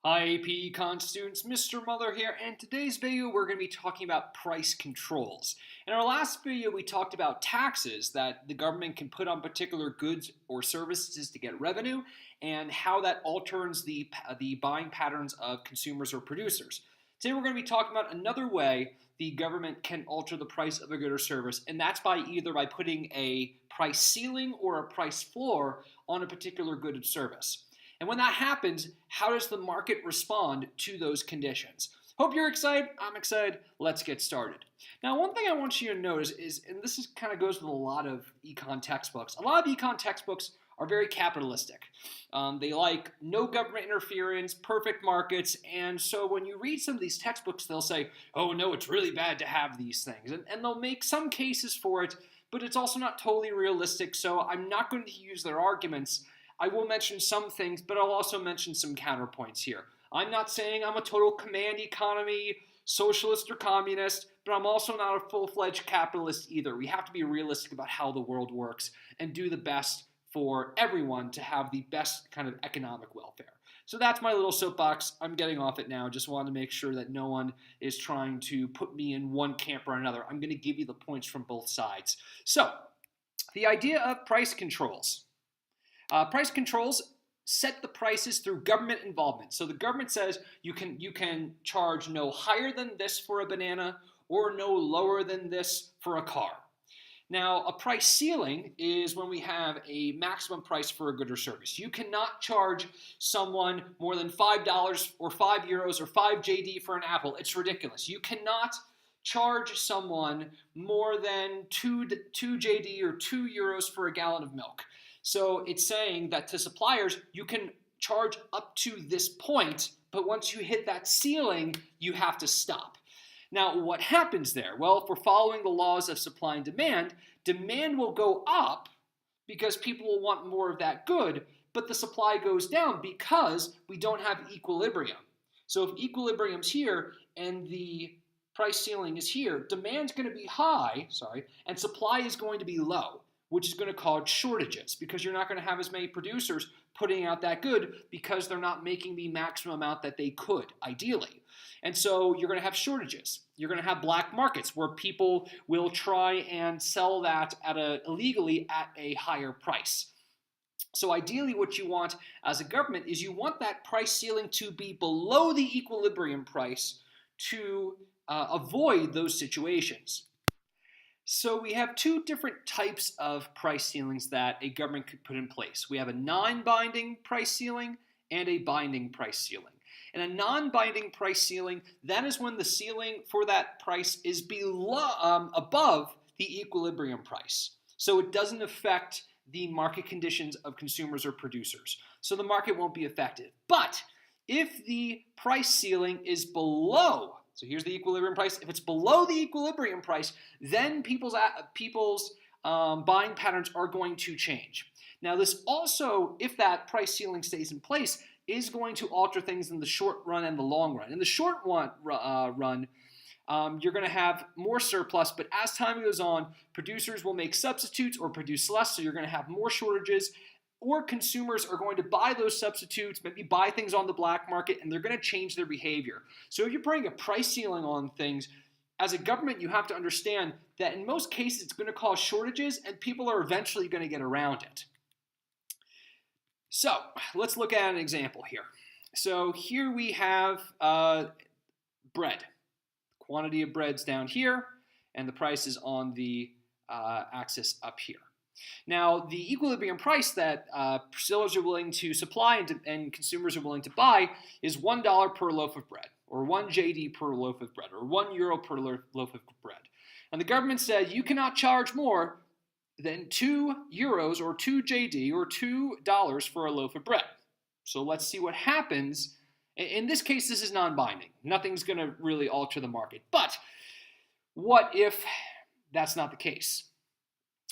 Hi AP Econ students, Mr. Muller here, and today's video we're going to be talking about price controls. In our last video we talked about taxes that the government can put on particular goods or services to get revenue and how that alters the buying patterns of consumers or producers. Today we're going to be talking about another way the government can alter the price of a good or service, and that's by either by putting a price ceiling or a price floor on a particular good or service. And when that happens, how does the market respond to those conditions? Hope you're excited. I'm excited. Let's get started. Now, one thing I want you to notice is, and this is kind of goes with a lot of econ textbooks, a lot of econ textbooks are very capitalistic. They like no government interference, perfect markets, and so when you read some of these textbooks, they'll say, oh no, it's really bad to have these things. And they'll make some cases for it, but it's also not totally realistic, so I'm not going to use their arguments. I will mention some things, but I'll also mention some counterpoints here. I'm not saying I'm a total command economy, socialist or communist, but I'm also not a full-fledged capitalist either. We have to be realistic about how the world works and do the best for everyone to have the best kind of economic welfare. So that's my little soapbox. I'm getting off it now. Just wanted to make sure that no one is trying to put me in one camp or another. I'm going to give you the points from both sides. So the idea of price controls. Price controls set the prices through government involvement. So the government says you can charge no higher than this for a banana or no lower than this for a car. Now, a price ceiling is when we have a maximum price for a good or service. You cannot charge someone more than $5 or €5 or 5 JD for an apple. It's ridiculous. You cannot charge someone more than 2 JD or €2 for a gallon of milk. So it's saying that to suppliers, you can charge up to this point, but once you hit that ceiling, you have to stop. Now, what happens there? Well, if we're following the laws of supply and demand, demand will go up because people will want more of that good, but the supply goes down because we don't have equilibrium. So if equilibrium's here and the price ceiling is here, demand's going to be high, and supply is going to be low, which is going to cause shortages because you're not going to have as many producers putting out that good because they're not making the maximum amount that they could, ideally. And so you're going to have shortages. You're going to have black markets where people will try and sell that illegally at a higher price. So ideally what you want as a government is you want that price ceiling to be below the equilibrium price to avoid those situations. So we have two different types of price ceilings that a government could put in place. We have a non-binding price ceiling and a binding price ceiling. And a non-binding price ceiling, that is when the ceiling for that price is above the equilibrium price. So it doesn't affect the market conditions of consumers or producers. So the market won't be affected. But if the price ceiling is below, so here's the equilibrium price. If it's below the equilibrium price, then people's buying patterns are going to change. Now this also, if that price ceiling stays in place, is going to alter things in the short run and the long run. In the short run, you're going to have more surplus, but as time goes on, producers will make substitutes or produce less, so you're going to have more shortages, or consumers are going to buy those substitutes, maybe buy things on the black market, and they're going to change their behavior. So if you're putting a price ceiling on things, as a government, you have to understand that in most cases, it's going to cause shortages, and people are eventually going to get around it. So let's look at an example here. So here we have bread. Quantity of bread's down here, and the price is on the axis up here. Now, the equilibrium price that sellers are willing to supply and consumers are willing to buy is $1 per loaf of bread, or 1 JD per loaf of bread, or €1 per loaf of bread. And the government said you cannot charge more than €2 or 2 JD or $2 for a loaf of bread. So let's see what happens. In this case, this is non-binding. Nothing's going to really alter the market. But what if that's not the case?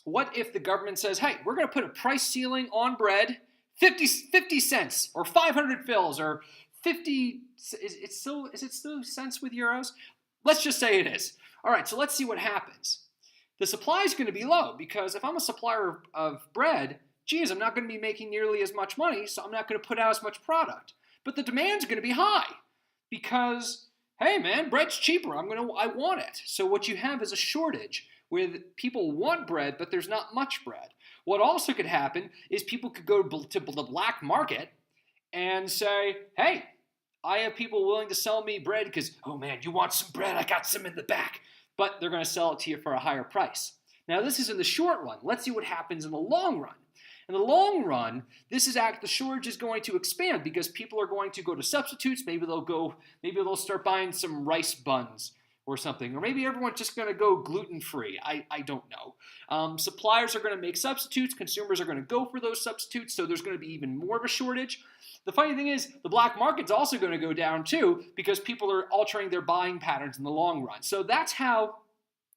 What if the government says, hey, we're going to put a price ceiling on bread, 50 cents or 500 fills or 50, is it still cents with euros? Let's just say it is. All right, so let's see what happens. The supply is going to be low because if I'm a supplier of bread, geez, I'm not going to be making nearly as much money, so I'm not going to put out as much product. but the demand's going to be high because, hey man, bread's cheaper. I want it. So what you have is a shortage where people want bread, but there's not much bread. What also could happen is people could go to the black market and say, hey, I have people willing to sell me bread because, oh man, you want some bread? I got some in the back. But they're going to sell it to you for a higher price. Now, this is in the short run. Let's see what happens in the long run. In the long run, the shortage is going to expand because people are going to go to substitutes. Maybe they'll start buying some rice buns or something. Or maybe everyone's just going to go gluten-free. I don't know. Suppliers are going to make substitutes. Consumers are going to go for those substitutes. So there's going to be even more of a shortage. The funny thing is, the black market's also going to go down too because people are altering their buying patterns in the long run. So that's how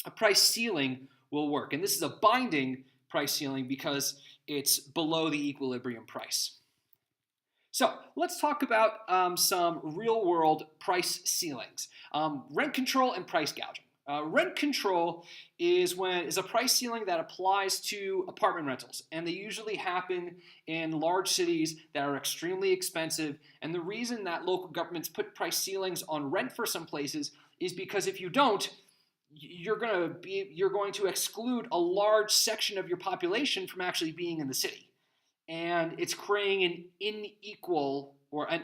a price ceiling will work. And this is a binding price ceiling because it's below the equilibrium price. So let's talk about some real-world price ceilings. Rent control and price gouging. Rent control is a price ceiling that applies to apartment rentals, and they usually happen in large cities that are extremely expensive. And the reason that local governments put price ceilings on rent for some places is because if you don't, you're going to exclude a large section of your population from actually being in the city. And it's creating an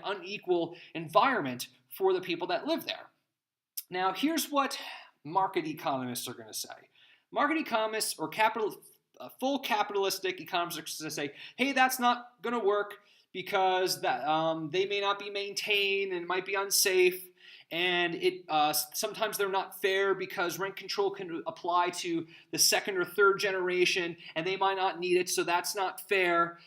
unequal environment for the people that live there. Now, here's what market economists are going to say. Market economists or full capitalistic economists are going to say, hey, that's not going to work because they may not be maintained and might be unsafe. And sometimes they're not fair because rent control can apply to the second or third generation, and they might not need it, so that's not fair.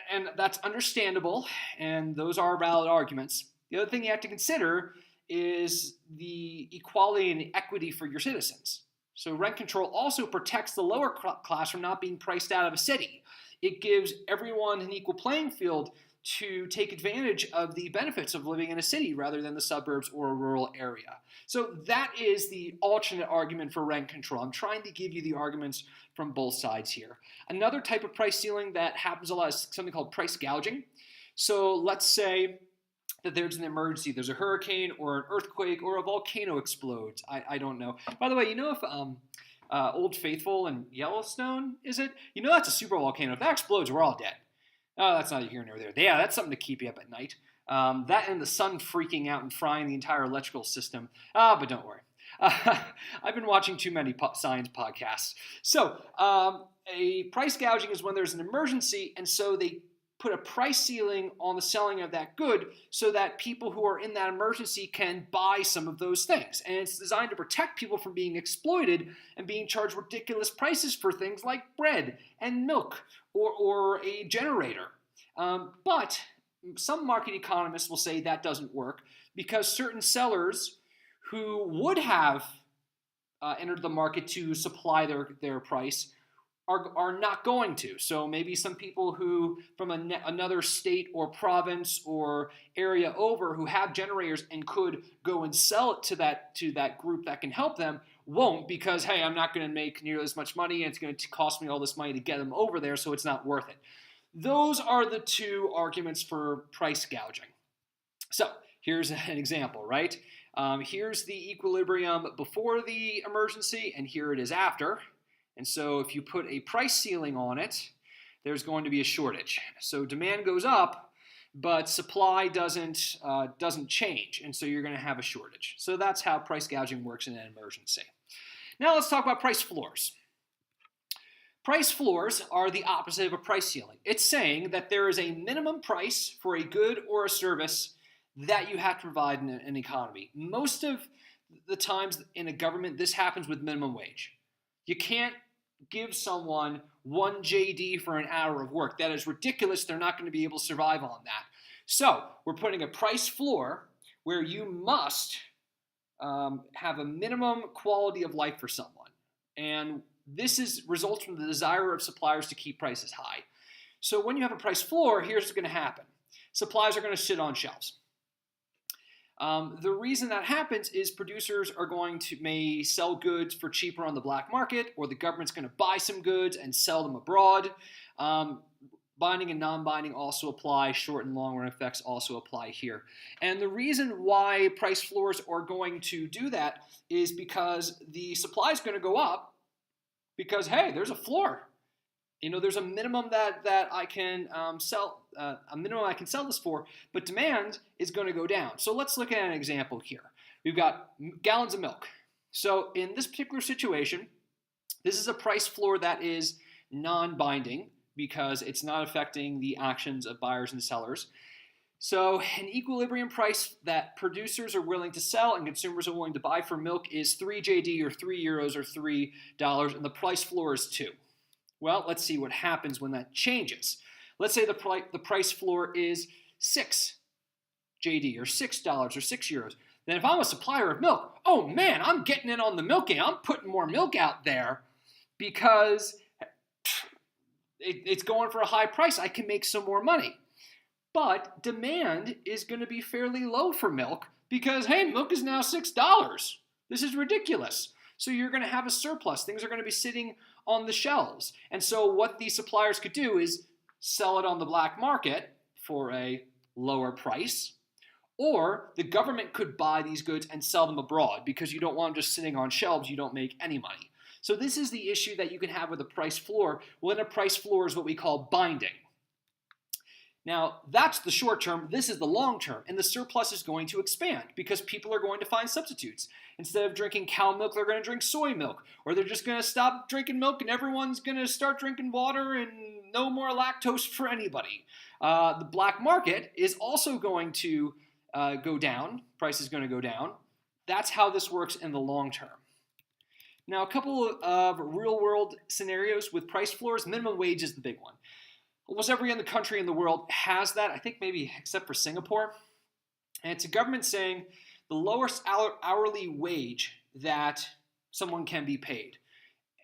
And that's understandable, and those are valid arguments. The other thing you have to consider is the equality and equity for your citizens. So rent control also protects the lower class from not being priced out of a city. It gives everyone an equal playing field to take advantage of the benefits of living in a city rather than the suburbs or a rural area. So that is the alternate argument for rent control. I'm trying to give you the arguments from both sides here. Another type of price ceiling that happens a lot is something called price gouging. So let's say that there's an emergency. There's a hurricane or an earthquake or a volcano explodes. I don't know. By the way, you know if Old Faithful in Yellowstone, is it? You know that's a super volcano. If that explodes, we're all dead. Oh, that's not here nor there. Yeah, that's something to keep you up at night. That and the sun freaking out and frying the entire electrical system. But don't worry. I've been watching too many science podcasts. So a price gouging is when there's an emergency, and so they put a price ceiling on the selling of that good so that people who are in that emergency can buy some of those things. And it's designed to protect people from being exploited and being charged ridiculous prices for things like bread and milk or a generator. But some market economists will say that doesn't work because certain sellers who would have entered the market to supply their price are not going to. So maybe some people who from another state or province or area over who have generators and could go and sell it to that group that can help them won't because, hey, I'm not going to make nearly as much money and it's going to cost me all this money to get them over there, so it's not worth it. Those are the two arguments for price gouging. So here's an example, right? Here's the equilibrium before the emergency and here it is after. And so if you put a price ceiling on it, there's going to be a shortage. So demand goes up, but supply doesn't change, and so you're going to have a shortage. So that's how price gouging works in an emergency. Now let's talk about price floors. Price floors are the opposite of a price ceiling. It's saying that there is a minimum price for a good or a service that you have to provide in an economy. Most of the times in a government, this happens with minimum wage. You can't give someone one JD for an hour of work. That is ridiculous. They're not going to be able to survive on that. So we're putting a price floor where you must have a minimum quality of life for someone. And this results from the desire of suppliers to keep prices high. So when you have a price floor, here's what's going to happen. Supplies are going to sit on shelves. The reason that happens is producers are may sell goods for cheaper on the black market, or the government's going to buy some goods and sell them abroad. binding and non-binding also apply. Short and long-run effects also apply here. And the reason why price floors are going to do that is because the supply is going to go up because, hey, there's a floor. There's a minimum that I can sell, a minimum I can sell this for, but demand is going to go down. So let's look at an example here. We've got gallons of milk. So in this particular situation, this is a price floor that is non-binding because it's not affecting the actions of buyers and sellers. So an equilibrium price that producers are willing to sell and consumers are willing to buy for milk is 3 JD or 3 euros or $3, and the price floor is 2. Well, let's see what happens when that changes. Let's say the price floor is 6 JD or $6 or 6 euros. Then if I'm a supplier of milk, oh man, I'm getting in on the milking. I'm putting more milk out there because it's going for a high price. I can make some more money. But demand is going to be fairly low for milk because, hey, milk is now $6. This is ridiculous. So you're going to have a surplus. Things are going to be sitting on the shelves. And so what these suppliers could do is sell it on the black market for a lower price, or the government could buy these goods and sell them abroad because you don't want them just sitting on shelves. You don't make any money. So this is the issue that you can have with a price floor. Well, in a price floor is what we call binding. Now, that's the short term. This is the long term. And the surplus is going to expand because people are going to find substitutes. Instead of drinking cow milk, they're going to drink soy milk. Or they're just going to stop drinking milk and everyone's going to start drinking water and no more lactose for anybody. The black market is also going to go down. Price is going to go down. That's how this works in the long term. Now, a couple of real-world scenarios with price floors. Minimum wage is the big one. Almost every other country in the world has that, I think maybe except for Singapore. And it's a government saying the lowest hourly wage that someone can be paid.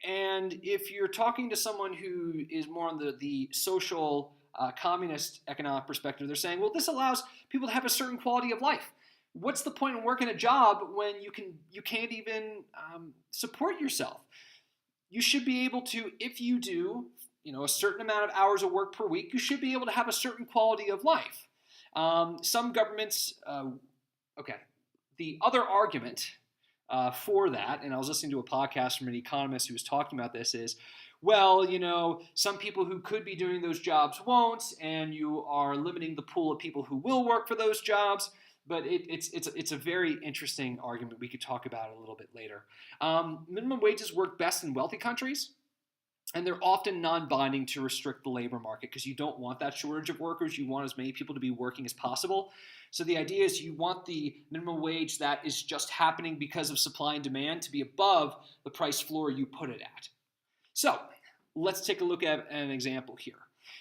And if you're talking to someone who is more on the social communist economic perspective, they're saying, well, this allows people to have a certain quality of life. What's the point in working a job when you can't even support yourself? You should be able to, if you do a certain amount of hours of work per week, you should be able to have a certain quality of life. Some governments, the other argument for that, and I was listening to a podcast from an economist who was talking about this, is, well, some people who could be doing those jobs won't, and you are limiting the pool of people who will work for those jobs. But it's a very interesting argument. We could talk about it a little bit later. Minimum wages work best in wealthy countries. And they're often non-binding to restrict the labor market because you don't want that shortage of workers. You want as many people to be working as possible. So the idea is you want the minimum wage that is just happening because of supply and demand to be above the price floor you put it at. So let's take a look at an example here.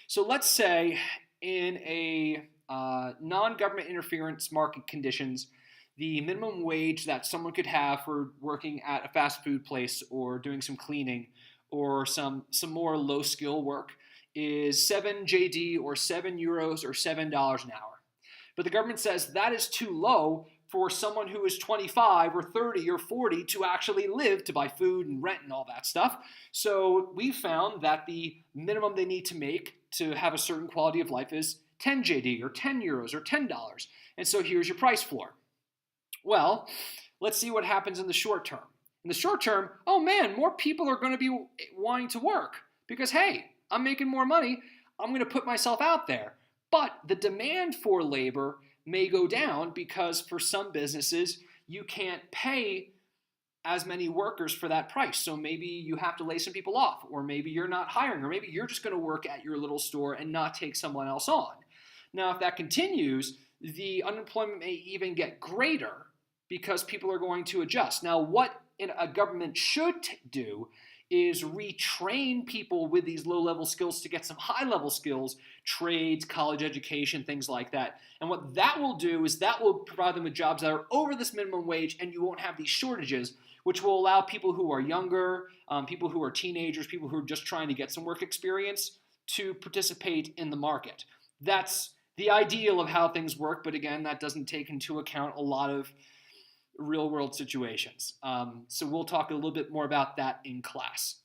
So let's say in a non-government interference market conditions, the minimum wage that someone could have for working at a fast food place or doing some cleaning or some more low-skill work is 7 JD or 7 euros or $7 an hour. But the government says that is too low for someone who is 25 or 30 or 40 to actually live, to buy food and rent and all that stuff. So we found that the minimum they need to make to have a certain quality of life is 10 JD or 10 euros or $10. And so here's your price floor. Well, let's see what happens in the short term. In the short term, oh man, more people are going to be wanting to work because, hey, I'm making more money. I'm going to put myself out there. But the demand for labor may go down because for some businesses, you can't pay as many workers for that price. So maybe you have to lay some people off, or maybe you're not hiring, or maybe you're just going to work at your little store and not take someone else on. Now, if that continues, the unemployment may even get greater because people are going to adjust. Now, what a government should do is retrain people with these low-level skills to get some high-level skills, trades, college education, things like that. And what that will do is that will provide them with jobs that are over this minimum wage, and you won't have these shortages, which will allow people who are younger, people who are teenagers, people who are just trying to get some work experience to participate in the market. That's the ideal of how things work, but again, that doesn't take into account a lot of real-world situations. So we'll talk a little bit more about that in class.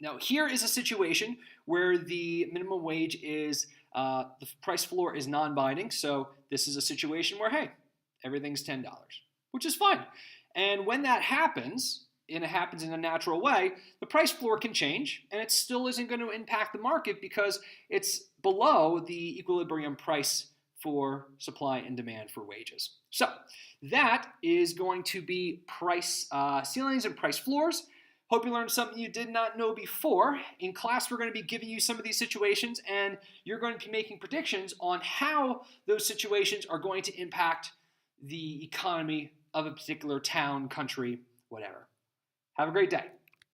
Now, here is a situation where the minimum wage is the price floor is non-binding. So this is a situation where, hey, everything's $10, which is fine. And when that happens, and it happens in a natural way, the price floor can change, and it still isn't going to impact the market because it's below the equilibrium price for supply and demand for wages. So that is going to be price ceilings and price floors. Hope you learned something you did not know before. In class, we're going to be giving you some of these situations, and you're going to be making predictions on how those situations are going to impact the economy of a particular town, country, whatever. Have a great day.